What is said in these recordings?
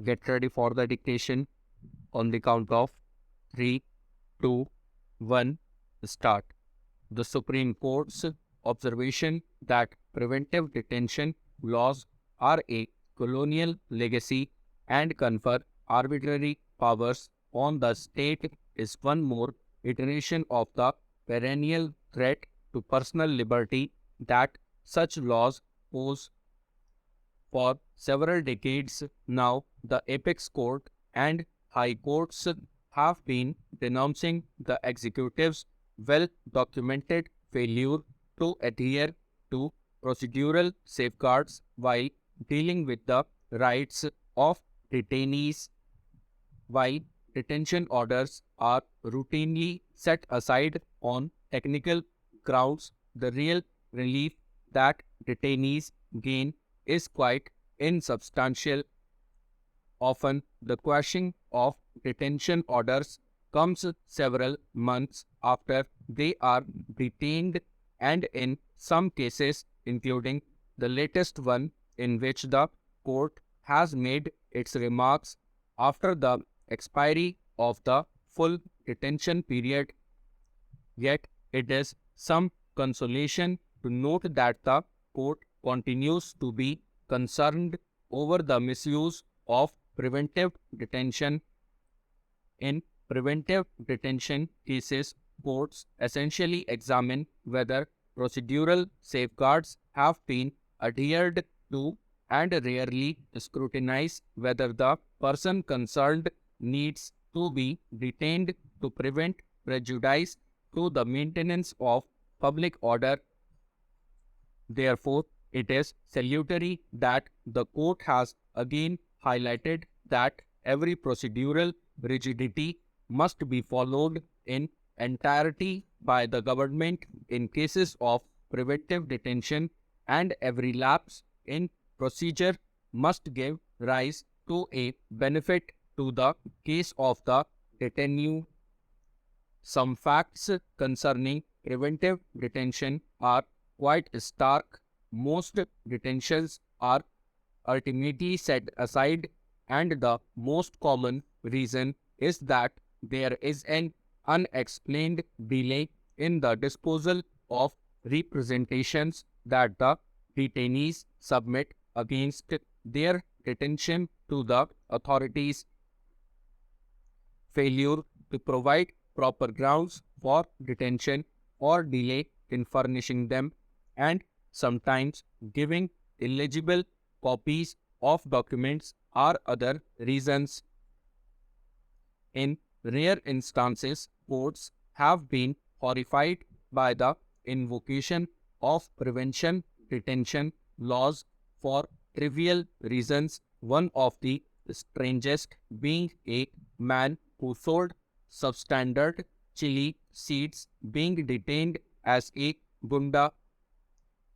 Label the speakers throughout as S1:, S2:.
S1: Get ready for the dictation on the count of 3, 2, 1, start. The Supreme Court's observation that preventive detention laws are a colonial legacy and confer arbitrary powers on the state is one more iteration of the perennial threat to personal liberty that such laws pose. For several decades now, the apex court and high courts have been denouncing the executive's well-documented failure to adhere to procedural safeguards while dealing with the rights of detainees. While detention orders are routinely set aside on technical grounds, the real relief that detainees gain is quite insubstantial. Often, the quashing of detention orders comes several months after they are detained, and in some cases, including the latest one in which the court has made its remarks after the expiry of the full detention period. Yet, it is some consolation to note that the court continues to be concerned over the misuse of preventive detention. In preventive detention cases, courts essentially examine whether procedural safeguards have been adhered to and rarely scrutinize whether the person concerned needs to be detained to prevent prejudice to the maintenance of public order. Therefore, it is salutary that the court has again highlighted that every procedural rigidity must be followed in entirety by the government in cases of preventive detention, and every lapse in procedure must give rise to a benefit to the case of the detainee. Some facts concerning preventive detention are quite stark. Most detentions are ultimately set aside, and the most common reason is that there is an unexplained delay in the disposal of representations that the detainees submit against their detention to the authorities. Failure to provide proper grounds for detention or delay in furnishing them, and sometimes giving illegible copies of documents are other reasons. In rare instances, courts have been horrified by the invocation of prevention detention laws for trivial reasons, one of the strangest being a man who sold substandard chili seeds being detained as a gunda.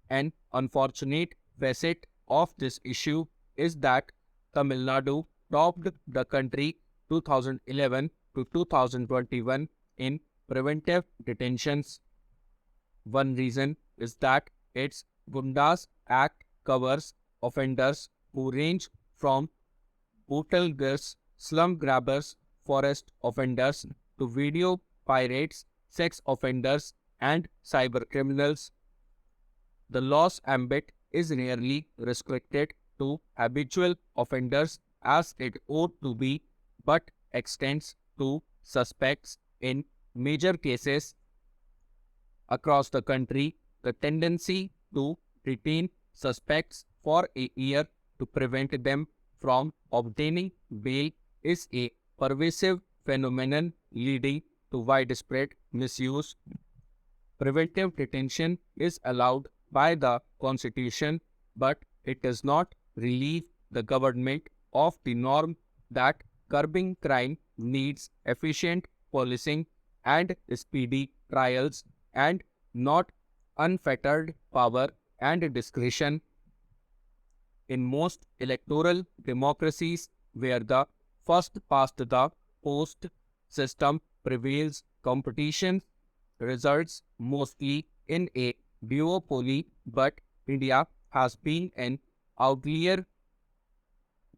S1: An unfortunate facet of this issue is that Tamil Nadu topped the country 2011 to 2021 in preventive detentions. One reason is that its Gundas Act covers offenders who range from bootleggers, slum grabbers, forest offenders to video pirates, sex offenders, and cyber criminals. The law's ambit is rarely restricted to habitual offenders as it ought to be, but extends to suspects in major cases. Across the country, the tendency to detain suspects for a year to prevent them from obtaining bail is a pervasive phenomenon leading to widespread misuse. Preventive detention is allowed by the Constitution, but it does not relieve the government of the norm that curbing crime needs efficient policing and speedy trials, and not unfettered power and discretion. In most electoral democracies where the first past the post system prevails, competition results mostly in a duopoly, but India has been an outlier.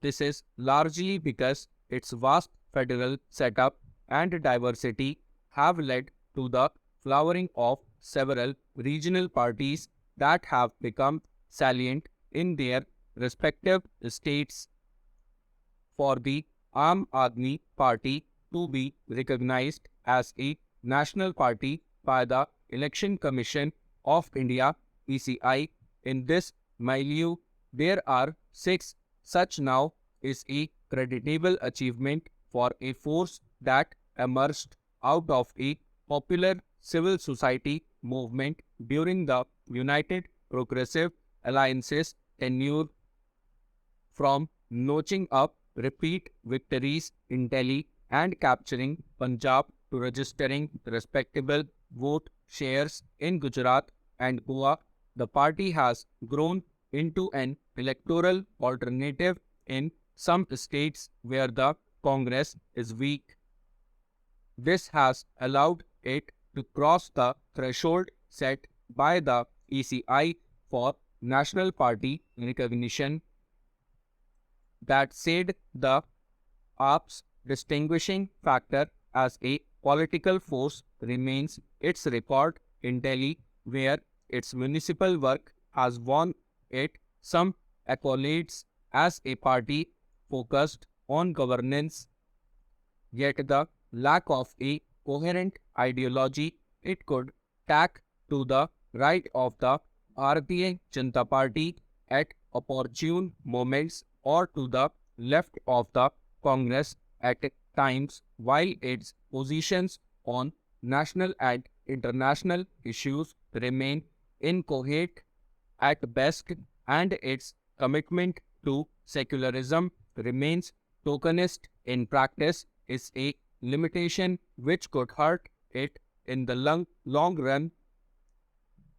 S1: This is largely because its vast federal setup and diversity have led to the flowering of several regional parties that have become salient in their respective states. For the Aam Aadmi Party to be recognized as a national party by the Election Commission of India (ECI) in this milieu, there are 6 such now is a creditable achievement for a force that emerged out of a popular civil society movement during the United Progressive Alliance's tenure. From notching up repeat victories in Delhi and capturing Punjab to registering respectable vote shares in Gujarat and Goa, the party has grown into an electoral alternative in some states where the Congress is weak. This has allowed it to cross the threshold set by the ECI for national party recognition. That said, the AAP's distinguishing factor as a political force remains its record in Delhi, where its municipal work has won it some accolades as a party focused on governance. Yet the lack of a coherent ideology it could tack to the right of the Bharatiya Janata Party at opportune moments or to the left of the Congress at times, while its positions on national and international issues remain incoherent at best, and its commitment to secularism remains tokenist in practice, is a limitation which could hurt it in the long run.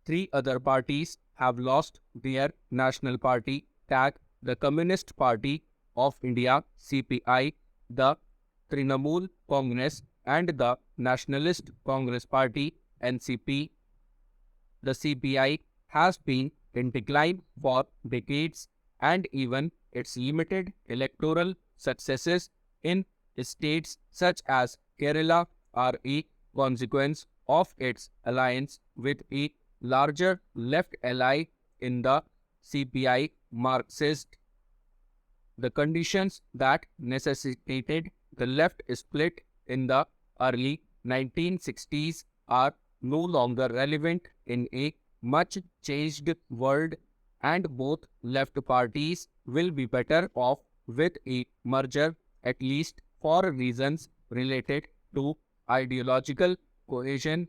S1: 3 other parties have lost their national party tag: the Communist Party of India (CPI), the Trinamool Congress, and the Nationalist Congress Party (NCP). The CPI has been in decline for decades, and even its limited electoral successes in states such as Kerala are a consequence of its alliance with a larger left ally in the CPI Marxist. The conditions that necessitated the left split in the early 1960s are no longer relevant in a much changed world, and both left parties will be better off with a merger, at least for reasons related to ideological cohesion.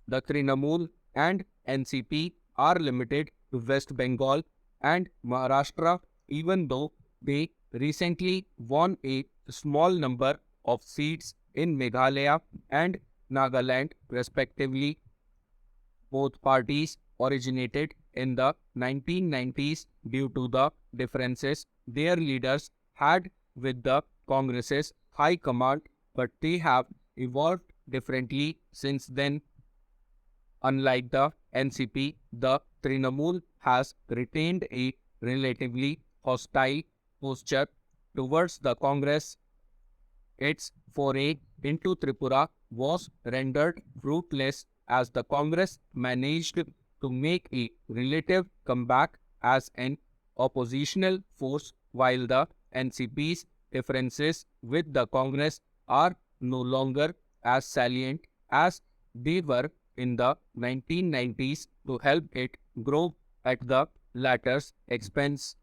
S1: The Trinamool and NCP are limited to West Bengal and Maharashtra, even though they recently won a small number of seats in Meghalaya and Nagaland, respectively. Both parties originated in the 1990s due to the differences their leaders had with the Congress's high command, but they have evolved differently since then. Unlike the NCP, the Trinamool has retained a relatively hostile posture towards the Congress. Its foray into Tripura was rendered fruitless as the Congress managed to make a relative comeback as an oppositional force, while the NCP's differences with the Congress are no longer as salient as they were in the 1990s to help it grow at the latter's expense.